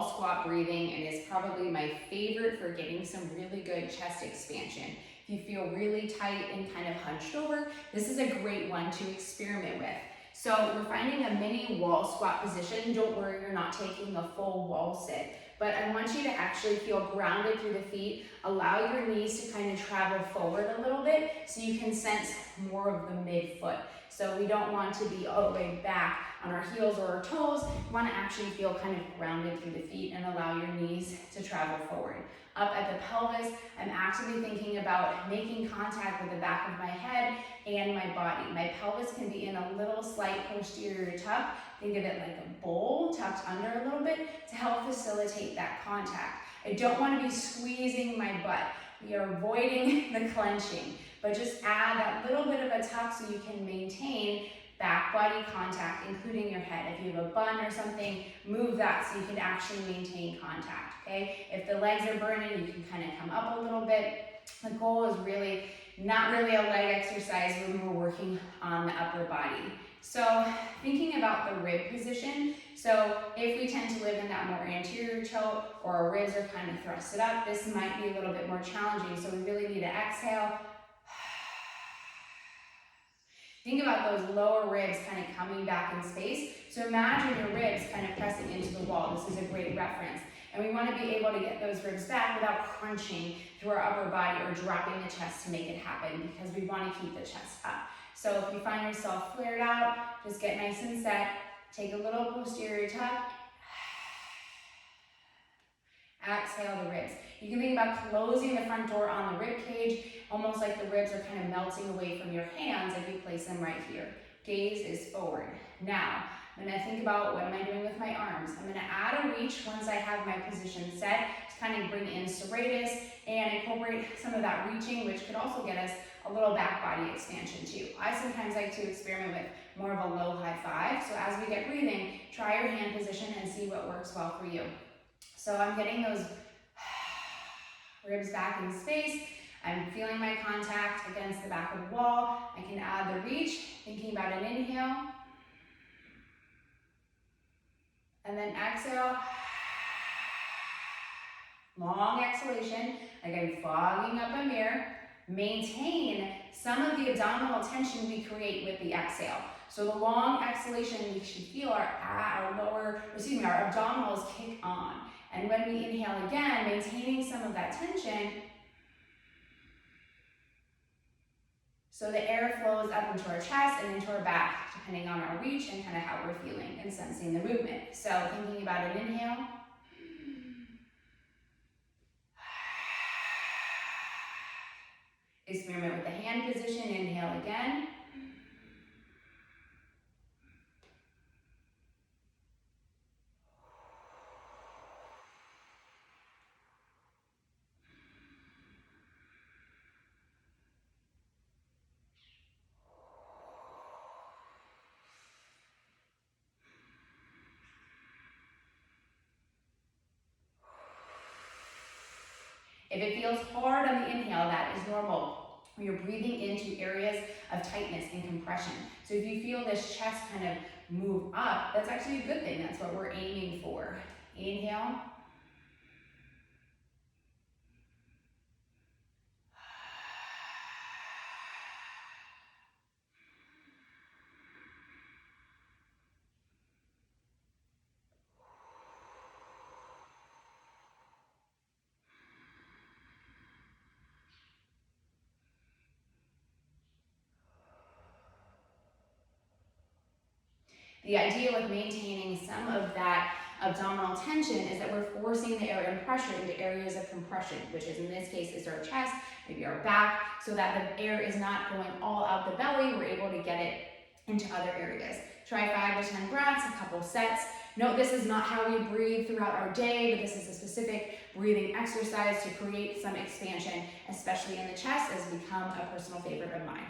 wall squat breathing and is probably my favorite for getting some really good chest expansion. If you feel really tight and kind of hunched over, this is a great one to experiment with. So we're finding a mini wall squat position. Don't worry, you're not taking a full wall sit, but I want you to actually feel grounded through the feet. Allow your knees to kind of travel forward a little bit so you can sense more of the midfoot. So we don't want to be all the way back on our heels or our toes. We want to actually feel kind of grounded through the feet and allow your knees to travel forward. Up at the pelvis, I'm actively thinking about making contact with the back of my head and my body. My pelvis can be in a little slight posterior tuck. Think of it like a bowl tucked under a little bit to help facilitate that contact. I don't want to be squeezing my butt. We are avoiding the clenching, but just add that little bit of a tuck so you can maintain back body contact, including your head. If you have a bun or something, move that so you can actually maintain contact, okay? If the legs are burning, you can kind of come up a little bit. The goal is really not really a leg exercise when we're working on the upper body. So thinking about the rib position, so if we tend to live in that more anterior tilt or our ribs are kind of thrusted up, this might be a little bit more challenging. So we really need to exhale. Think about those lower ribs kind of coming back in space. So imagine your ribs kind of pressing into the wall. This is a great reference. And we want to be able to get those ribs back without crunching through our upper body or dropping the chest to make it happen, because we want to keep the chest up. So if you find yourself flared out, just get nice and set. Take a little posterior tuck. Exhale the ribs. You can think about closing the front door on the rib cage, almost like the ribs are kind of melting away from your hands if you place them right here. Gaze is forward. Now, I'm going to think about what am I doing with my arms. I'm going to add a reach once I have my position set to kind of bring in serratus and incorporate some of that reaching, which could also get us a little back body expansion too. I sometimes like to experiment with more of a low high five. So as we get breathing, try your hand position and see what works well for you. So I'm getting those ribs back in space. I'm feeling my contact against the back of the wall. I can add the reach, thinking about an inhale. And then exhale. Long exhalation, like I'm fogging up a mirror. Maintain some of the abdominal tension we create with the exhale. So the long exhalation, we should feel our abdominals kick on. And when we inhale again, maintaining some of that tension, so the air flows up into our chest and into our back, depending on our reach and kind of how we're feeling and sensing the movement. So thinking about an inhale. Experiment with the hand position, inhale again. If it feels hard on the inhale, that is normal. You're breathing into areas of tightness and compression. So if you feel this chest kind of move up, that's actually a good thing. That's what we're aiming for. Inhale. The idea with maintaining some of that abdominal tension is that we're forcing the air and pressure into areas of compression, which is in this case is our chest, maybe our back, so that the air is not going all out the belly. We're able to get it into other areas. Try 5 to 10 breaths, a couple sets. Note this is not how we breathe throughout our day, but this is a specific breathing exercise to create some expansion, especially in the chest, has become a personal favorite of mine.